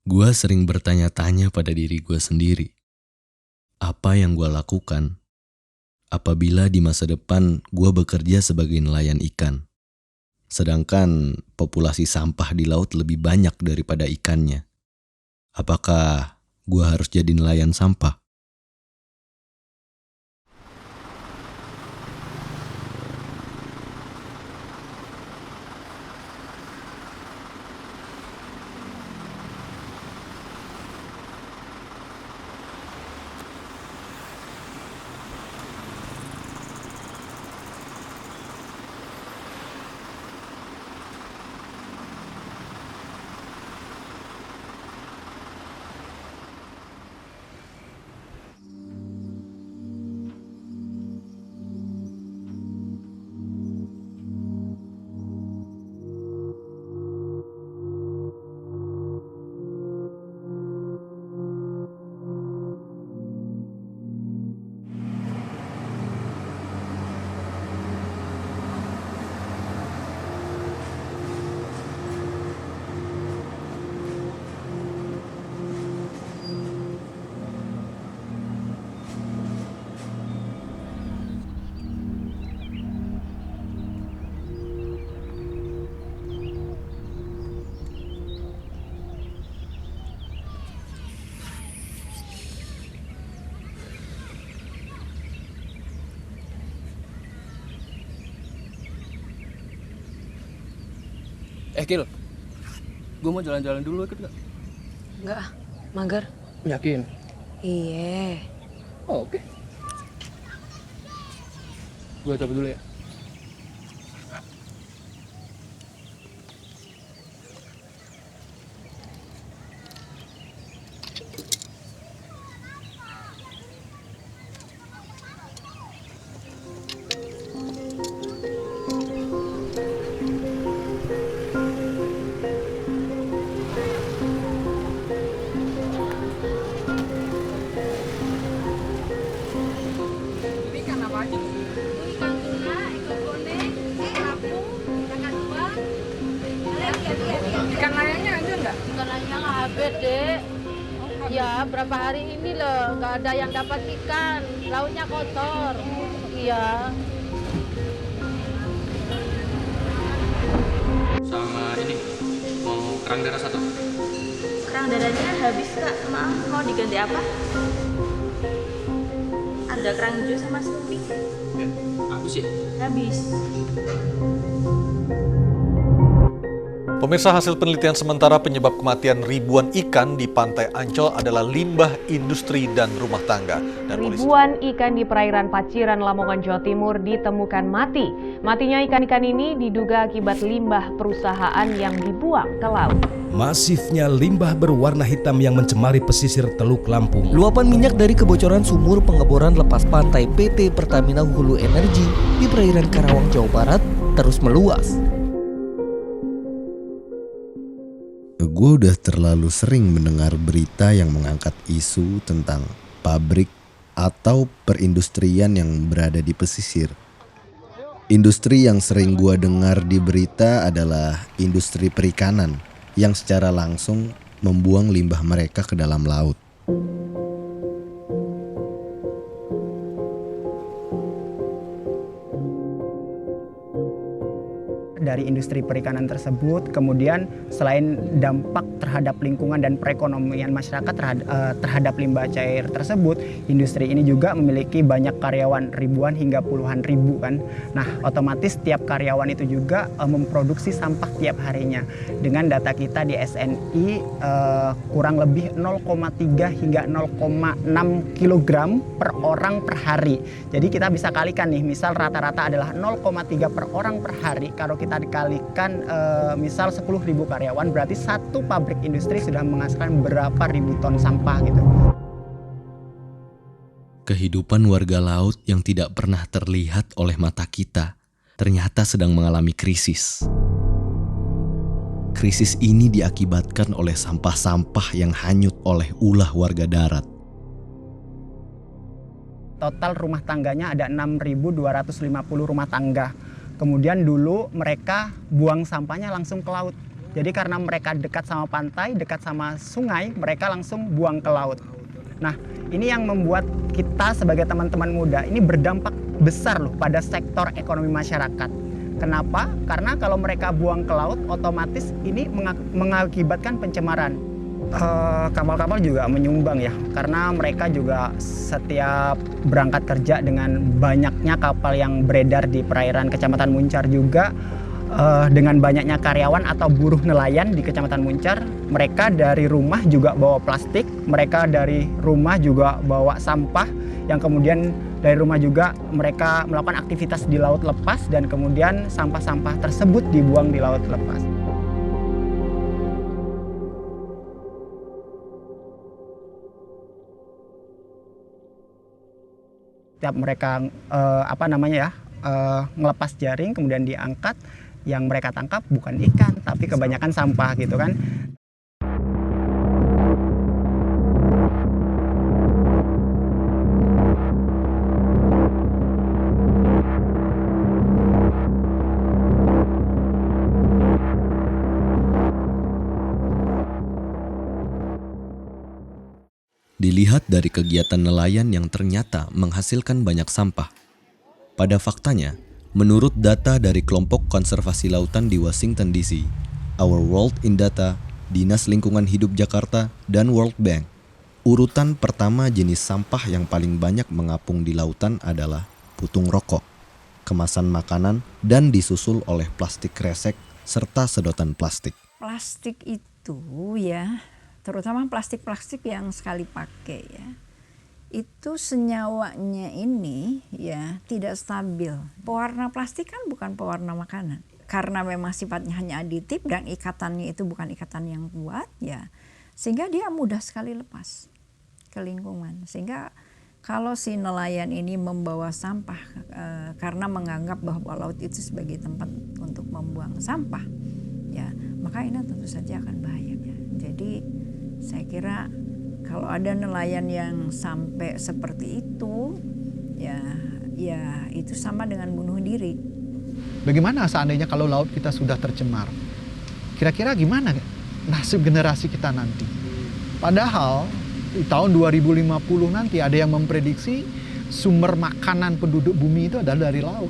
Gua sering bertanya-tanya pada diri gua sendiri, apa yang gua lakukan apabila di masa depan gua bekerja sebagai nelayan ikan, sedangkan populasi sampah di laut lebih banyak daripada ikannya. Apakah gua harus jadi nelayan sampah? Kil, gue mau jalan-jalan dulu, ikut gak? Enggak, mager. Yakin? Iya. Oh, oke. Gue cabut dulu ya. Ikan layangnya ada nggak? Ikan layang habis, Dek. Ya, berapa hari ini loh, nggak ada yang dapat ikan. Lautnya kotor. Iya. Sama ini, mau kerang darah satu. Kerang darahnya habis, Kak. Maaf, mau diganti apa? Ada kerang hijau sama Snoopy. Ya, habis ya? Habis. Pemirsa, hasil penelitian sementara penyebab kematian ribuan ikan di Pantai Ancol adalah limbah industri dan rumah tangga. Dan ribuan ikan di perairan Paciran, Lamongan, Jawa Timur ditemukan mati. Matinya ikan-ikan ini diduga akibat limbah perusahaan yang dibuang ke laut. Masifnya limbah berwarna hitam yang mencemari pesisir Teluk Lampung. Luapan minyak dari kebocoran sumur pengeboran lepas pantai PT Pertamina Hulu Energi di perairan Karawang, Jawa Barat terus meluas. Gue udah terlalu sering mendengar berita yang mengangkat isu tentang pabrik atau perindustrian yang berada di pesisir. Industri yang sering gue dengar di berita adalah industri perikanan yang secara langsung membuang limbah mereka ke dalam laut. Dari industri perikanan tersebut, kemudian selain dampak terhadap lingkungan dan perekonomian masyarakat terhadap limbah cair tersebut, industri ini juga memiliki banyak karyawan, ribuan hingga puluhan ribu kan. Nah, otomatis tiap karyawan itu juga memproduksi sampah tiap harinya. Dengan data kita di SNI kurang lebih 0,3 hingga 0,6 kg per orang per hari. Jadi kita bisa kalikan nih, misal rata-rata adalah 0,3 per orang per hari. Kalau kita dikalikan misal 10.000 karyawan, berarti satu pabrik industri sudah menghasilkan berapa ribu ton sampah gitu. Kehidupan warga laut yang tidak pernah terlihat oleh mata kita ternyata sedang mengalami krisis. Krisis ini diakibatkan oleh sampah-sampah yang hanyut oleh ulah warga darat. Total rumah tangganya ada 6.250 rumah tangga. Kemudian dulu mereka buang sampahnya langsung ke laut. Jadi karena mereka dekat sama pantai, dekat sama sungai, mereka langsung buang ke laut. Nah, ini yang membuat kita sebagai teman-teman muda ini berdampak besar loh pada sektor ekonomi masyarakat. Kenapa? Karena kalau mereka buang ke laut, otomatis ini mengakibatkan pencemaran. Kapal-kapal juga menyumbang ya, karena mereka juga setiap berangkat kerja dengan banyaknya kapal yang beredar di perairan Kecamatan Muncar juga, dengan banyaknya karyawan atau buruh nelayan di Kecamatan Muncar, mereka dari rumah juga bawa plastik, mereka dari rumah juga bawa sampah, yang kemudian dari rumah juga mereka melakukan aktivitas di laut lepas dan kemudian sampah-sampah tersebut dibuang di laut lepas. Setiap mereka ngelepas jaring kemudian diangkat, yang mereka tangkap bukan ikan tapi kebanyakan sampah gitu kan. Dilihat dari kegiatan nelayan yang ternyata menghasilkan banyak sampah. Pada faktanya, menurut data dari kelompok konservasi lautan di Washington DC, Our World in Data, Dinas Lingkungan Hidup Jakarta, dan World Bank, urutan pertama jenis sampah yang paling banyak mengapung di lautan adalah putung rokok, kemasan makanan, dan disusul oleh plastik kresek serta sedotan plastik. Plastik itu ya, terutama plastik-plastik yang sekali pakai ya, itu senyawanya ini ya tidak stabil. Pewarna plastik kan bukan pewarna makanan. Karena memang sifatnya hanya aditif dan ikatannya itu bukan ikatan yang kuat ya, sehingga dia mudah sekali lepas ke lingkungan. Sehingga kalau si nelayan ini membawa sampah karena menganggap bahwa laut itu sebagai tempat untuk membuang sampah, ya maka ini tentu saja akan bahaya. Ya. Jadi saya kira kalau ada nelayan yang sampai seperti itu, ya itu sama dengan bunuh diri. Bagaimana seandainya kalau laut kita sudah tercemar? Kira-kira gimana nasib generasi kita nanti? Padahal di tahun 2050 nanti ada yang memprediksi sumber makanan penduduk bumi itu adalah dari laut.